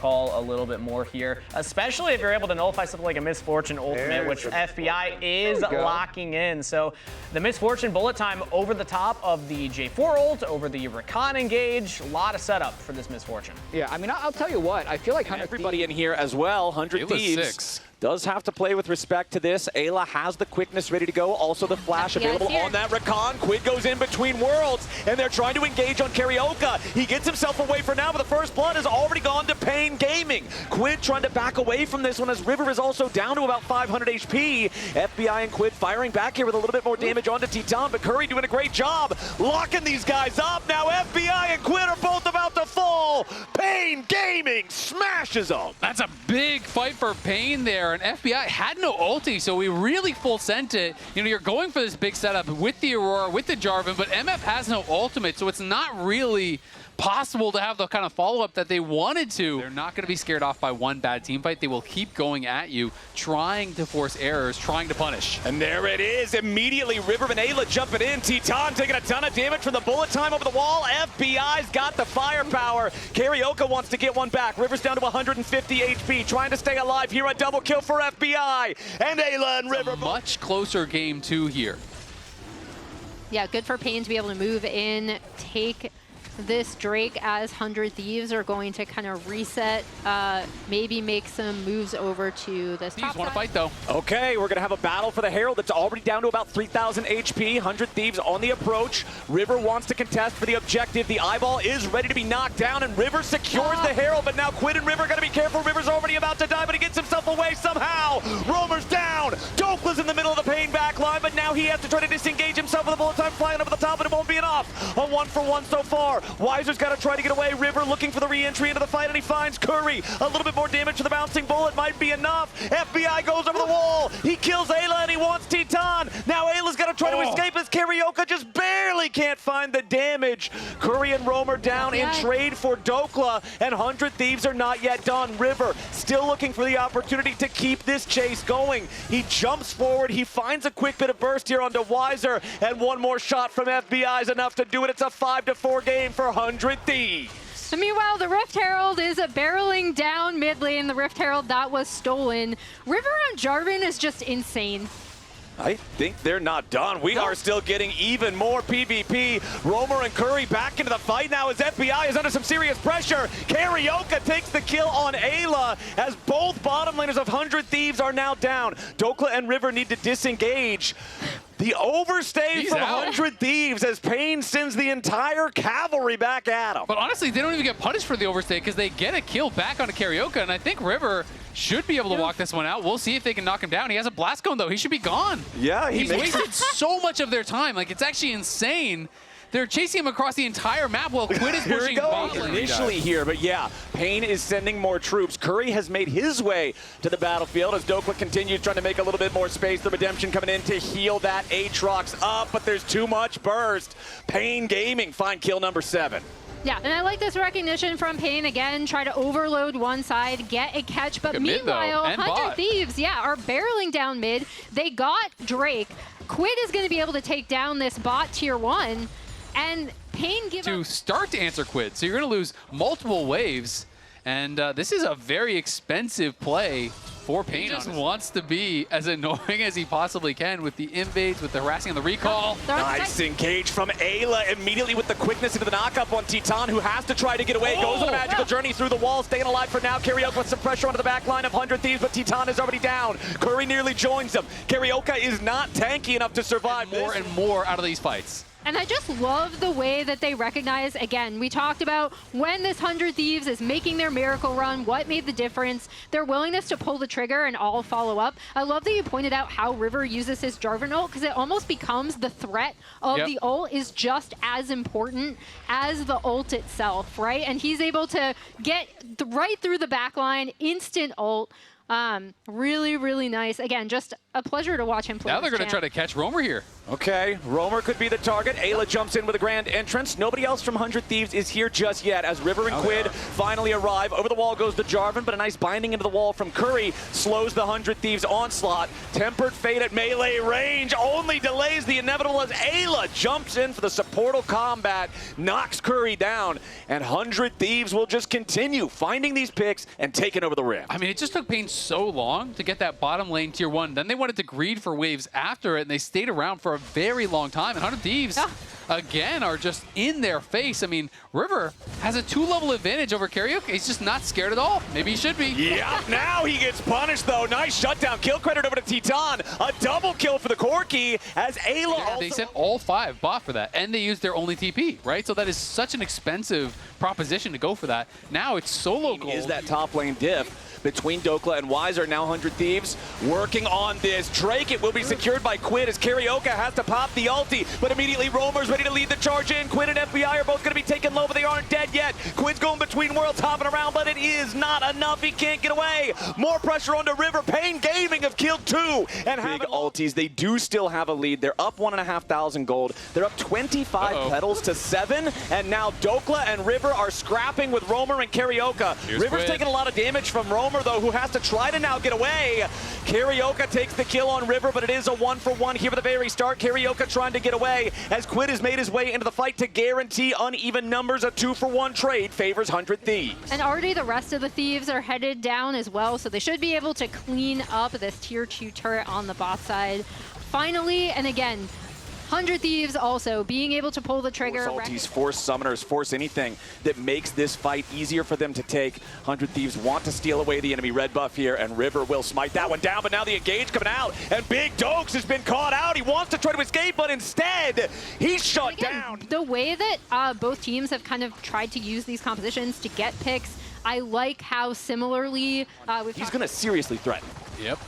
call a little bit more here, especially if you're able to nullify something like a Misfortune ultimate, which FBI is locking in. So the Misfortune bullet time over the top of the J4 ult, over the Recon engage, a lot of setup for this Misfortune. Yeah, I mean, I'll tell you what, I feel like everybody in here as well. 100 Thieves does have to play with respect to this. Ayla has the quickness ready to go. Also the flash available on that Recon. Quid goes in between worlds, and they're trying to engage on Carioca. He gets himself away for now, but the first blood has already gone to Pain Gaming. Quid trying to back away from this one as River is also down to about 500 HP. FBI and Quid firing back here with a little bit more damage onto Titan, but Curry doing a great job locking these guys up. Now FBI and Quid are both about to fall. Pain Gaming smashes them. That's a big fight for Pain there. And FBI had no ulti, so we really full sent it. You know, you're going for this big setup with the Aurora, with the Jarvan, but MF has no ultimate, so it's not really possible to have the kind of follow-up that they wanted to. They're not going to be scared off by one bad team fight. They will keep going at you, trying to force errors, trying to punish. And there it is. Immediately, River and Ayla jumping in. Titan taking a ton of damage from the bullet time over the wall. FBI's got the firepower. Carioca wants to get one back. River's down to 150 HP, trying to stay alive here. A double kill for FBI. And Ayla and River. A much closer game two here. Yeah, good for Pain to be able to move in, take this Drake as 100 Thieves are going to kind of reset, maybe make some moves over to this top Thieves want to side. fight though. Okay, we're going to have a battle for the Herald that's already down to about 3,000 HP. 100 Thieves on the approach. River wants to contest for the objective. The eyeball is ready to be knocked down, and River secures the Herald, but now Quid and River got to be careful. River's already about to die, but he gets himself away somehow. Roamer's down. Dokla's in the middle of the Pain backline, but now he has to try to disengage himself with a bullet time flying over the top, and it won't be enough. A 1-for-1 so far. Wiser's got to try to get away. River looking for the re-entry into the fight, and he finds Curry. A little bit more damage to the bouncing bullet might be enough. FBI goes over the wall. He kills Ayla, and he wants Titan. Now Ayla's got to try to escape as Carioca just barely can't find the damage. Curry and Roamer down in trade for Dokla, and 100 Thieves are not yet done. River still looking for the opportunity to keep this chase going. He jumps forward. He finds a quick bit of burst here onto Wiser, and one more shot from FBI is enough to do it. It's a 5-4 game for 100 Thieves. So meanwhile, the Rift Herald is barreling down mid lane. The Rift Herald that was stolen. River on Jarvan is just insane. I think they're not done. We are still getting even more PvP. Roamer and Curry back into the fight now as FBI is under some serious pressure. Carioca takes the kill on Ayla as both bottom laners of 100 Thieves are now down. Dokla and River need to disengage. The overstay from 100 Thieves as Pain sends the entire cavalry back at him. But honestly, they don't even get punished for the overstay because they get a kill back onto Carioca, and I think River should be able to walk this one out. We'll see if they can knock him down. He has a blast cone, though. He should be gone. Yeah, he's wasted so much of their time. Like, it's actually insane. They're chasing him across the entire map while Quid is pushing bot lane. Initially here, but yeah, Pain is sending more troops. Curry has made his way to the battlefield as Dokla continues trying to make a little bit more space. The Redemption coming in to heal that Aatrox up, but there's too much burst. Pain Gaming find kill number 7. Yeah, and I like this recognition from Pain. Again, try to overload one side, get a catch, but meanwhile, 100 Thieves, are barreling down mid. They got Drake. Quid is going to be able to take down this bot tier 1. And Pain to start to answer Quid. So you're going to lose multiple waves. And this is a very expensive play for Pain. He just wants to be as annoying as he possibly can with the invades, with the harassing and the recall. Nice engage from Ayla immediately with the quickness into the knockup on Titan, who has to try to get away. Goes on a magical journey through the wall, staying alive for now. Carioca with some pressure onto the back line of 100 Thieves, but Titan is already down. Curry nearly joins them. Carioca is not tanky enough to survive more and more out of these fights. And I just love the way that they recognize, again, we talked about when this 100 Thieves is making their miracle run, what made the difference, their willingness to pull the trigger and all follow up. I love that you pointed out how River uses his Jarvan ult, because it almost becomes the threat of the ult is just as important as the ult itself, right? And he's able to get right through the back line, instant ult. Really, really nice. Again, just a pleasure to watch him play. Now they're this going to try to catch Romer here. Okay, Romer could be the target. Ayla jumps in with a grand entrance. Nobody else from 100 Thieves is here just yet as River and Quid finally arrive. Over the wall goes the Jarvan, but a nice binding into the wall from Curry slows the 100 Thieves onslaught. Tempered Fate at melee range only delays the inevitable as Ayla jumps in for the supportal combat, knocks Curry down, and 100 Thieves will just continue finding these picks and taking over the rim. I mean, it just took Pain so long to get that bottom lane tier 1. Then they wanted to greed for waves after it, and they stayed around for a very long time. And 100 Thieves, again, are just in their face. I mean, River has a 2-level advantage over Karaoke. He's just not scared at all. Maybe he should be. Yeah, now he gets punished, though. Nice shutdown. Kill credit over to Titan. A double kill for the Corki as Ayla also... They sent all 5 bot for that, and they used their only TP, right? So that is such an expensive proposition to go for that. Now it's solo gold. Is that top lane diff between Dokla and Weiser. Now 100 Thieves working on this. Drake, it will be secured by Quid as Karaoke has to pop the ulti, but immediately Romer's ready to lead the charge in. Quid and FBI are both going to be taken low, but they aren't dead yet. Quid's going between worlds, hopping around, but it is not enough. He can't get away. More pressure onto River. Pain Gaming have killed 2 and big ultis. They do still have a lead. They're up 1,500 gold. They're up 25 petals to 7, and now Dokla and River are scrapping with Romer and Karaoke. River's Quid. taking a lot of damage from Romer, though, who has to try to now get away. Karaoke takes the kill on River, but it is a 1-for-1 here at the very start. Karaoke trying to get away as Quid has made his way into the fight to guarantee uneven numbers. A 2-for-1 trade favors 100 Thieves. And already the rest of the Thieves are headed down as well, so they should be able to clean up this tier 2 turret on the bot side. Finally, and again, 100 Thieves also being able to pull the trigger. Force ultis, force summoners, force anything that makes this fight easier for them to take. 100 Thieves want to steal away the enemy red buff here, and River will smite that one down, but now the engage coming out, and Big Dokes has been caught out. He wants to try to escape, but instead, he's shut down. The way that both teams have kind of tried to use these compositions to get picks, I like how similarly he's going to seriously threaten. Yep.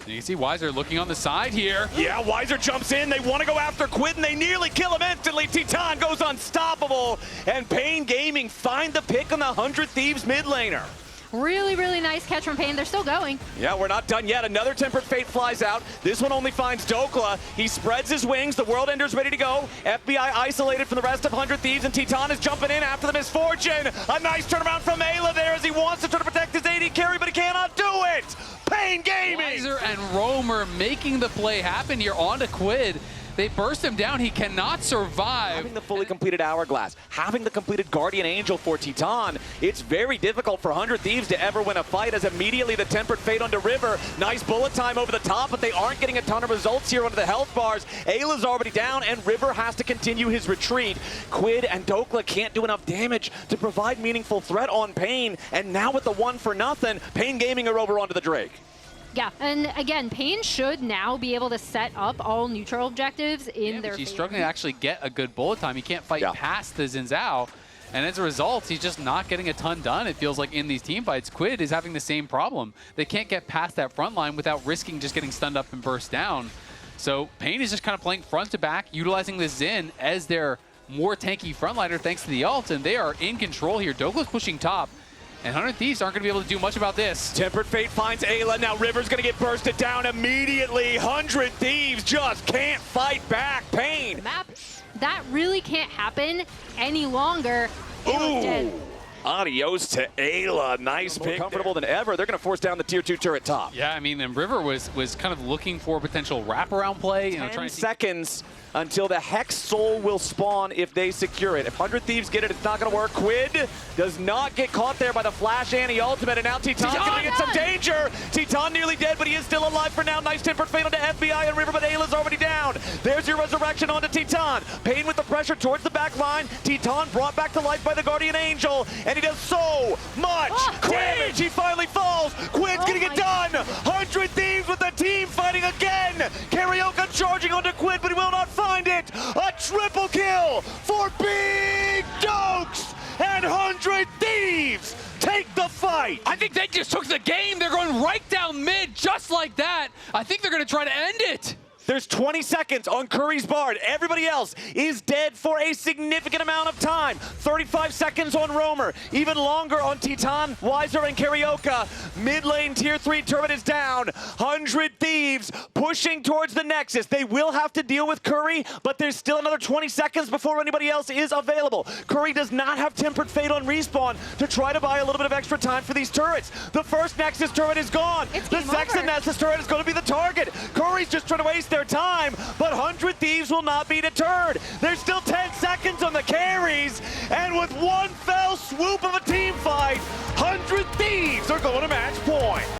You can see Weiser looking on the side here. Yeah, Weiser jumps in. They want to go after Quid, and they nearly kill him instantly. Titan goes unstoppable, and Pain Gaming find the pick on the 100 Thieves mid laner. Really, really nice catch from Pain. They're still going. Yeah, we're not done yet. Another Tempered Fate flies out. This one only finds Dokla. He spreads his wings. The World Ender's ready to go. FBI isolated from the rest of 100 Thieves, and Titan is jumping in after the misfortune. A nice turnaround from Ayla there as he wants to try to protect his AD carry, but he cannot do it. Pain Gaming! Weiser and Romer making the play happen here onto Quid. They burst him down. He cannot survive. Having the fully completed Hourglass, having the completed Guardian Angel for Titan, it's very difficult for 100 Thieves to ever win a fight as immediately the Tempered Fate onto River. Nice bullet time over the top, but they aren't getting a ton of results here onto the health bars. Ayla's already down, and River has to continue his retreat. Quid and Dokla can't do enough damage to provide meaningful threat on Pain, and now with the 1-for-0, Pain Gaming are over onto the Drake. Yeah, and again, Pain should now be able to set up all neutral objectives in their favor. He's struggling to actually get a good bullet time. He can't fight past the Xin Zhao. And as a result, he's just not getting a ton done, it feels like, in these team fights. Quid is having the same problem. They can't get past that front line without risking just getting stunned up and burst down. So Pain is just kind of playing front to back, utilizing the Xin as their more tanky frontliner thanks to the ult, and they are in control here. Dokla's pushing top. And 100 Thieves aren't going to be able to do much about this. Tempered Fate finds Ayla. Now River's going to get bursted down immediately. 100 Thieves just can't fight back. Pain. Map, that really can't happen any longer. Ooh. Adios to Ayla. Nice pick. More comfortable than ever. They're going to force down the tier 2 turret top. Yeah, I mean, and River was kind of looking for potential wraparound play. 10 seconds until the Hex Soul will spawn if they secure it. If 100 Thieves get it, it's not going to work. Quid does not get caught there by the Flash Anti-Ultimate, and now Titan's going to get some danger. Titan nearly dead, but he is still alive for now. Nice Tempered Fate onto FBI and River, but Ayla's already down. There's your resurrection onto Titan. Pain with the pressure towards the back line. Titan brought back to life by the Guardian Angel, and he does so much damage. He finally falls. Quid's going to get done. 100 Thieves with the team fighting again. Karaoke charging onto Quid, but he will not find it. A triple kill for Big Dokes, and 100 Thieves take the fight. I think they just took the game. They're going right down mid just like that. I think they're going to try to end it. There's 20 seconds on Curry's Bard. Everybody else is dead for a significant amount of time. 35 seconds on Roamer. Even longer on Titan, Weiser, and Carioca. Mid lane tier 3 turret is down. 100 Thieves pushing towards the Nexus. They will have to deal with Curry, but there's still another 20 seconds before anybody else is available. Curry does not have Tempered Fate on respawn to try to buy a little bit of extra time for these turrets. The first Nexus turret is gone. The second Nexus turret is going to be the target. Curry's just trying to waste their time, but 100 Thieves will not be deterred. There's still 10 seconds on the carries, and with one fell swoop of a team fight, 100 Thieves are going to match point.